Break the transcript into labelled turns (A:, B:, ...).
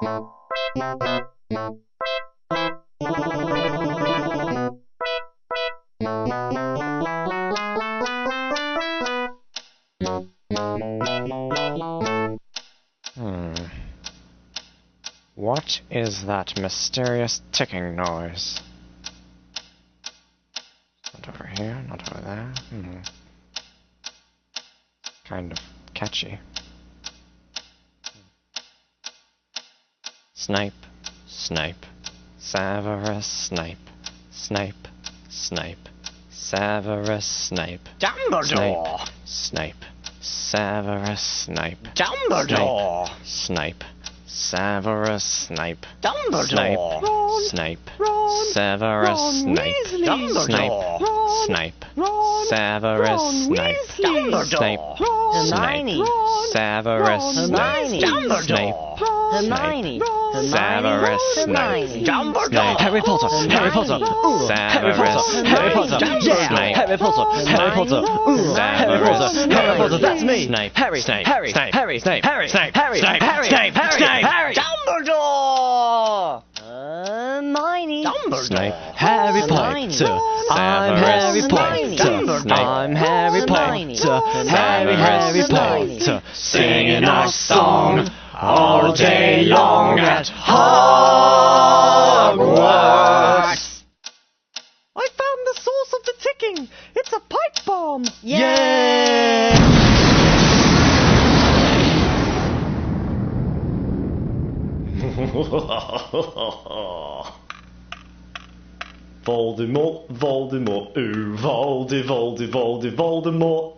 A: What is that mysterious ticking noise? Not over here, not over there. Kind of catchy. Snipe, snipe, Severus Snape, Snape, Snape, Severus Snape,
B: Dumbledore!
A: Snape, Severus Snape,
B: Dumbledore!
A: Snape, Severus Snape,
B: Dumbledore!
A: Snape, Snape, Severus Snape,
B: Dumbledore!
A: Snape, Severus Snape, Snape,
B: Hermione!
A: Severus
B: Hermione!
A: Snape,
B: Hermione!
A: Severus Snape,
B: Dumbledore!
C: Harry Potter! Harry Potter! Harry Potter! Harry Potter! Yeah! Harry Potter! Harry Potter! Harry Potter! Harry Potter! That's me!
A: Snape,
C: Harry!
A: Snape,
C: Harry!
A: Snape,
C: Harry!
A: Snape,
C: Harry!
A: Snape,
C: Harry!
A: Snape,
C: Harry!
A: Snape,
C: Harry!
A: Snape,
B: Dumbledore! Hermione!
A: Snape,
C: Harry
B: Hermione.
C: Potter! I'm Harry
B: Hermione.
C: Potter! I'm Harry
B: Hermione.
C: Potter! Harry
B: Hermione.
C: Potter!
A: singing our song all day long at Hogwarts.
C: I found the source of the ticking! It's a pipe bomb!
B: Yay!
D: Voldemort, Voldemort, ooh, Voldemort.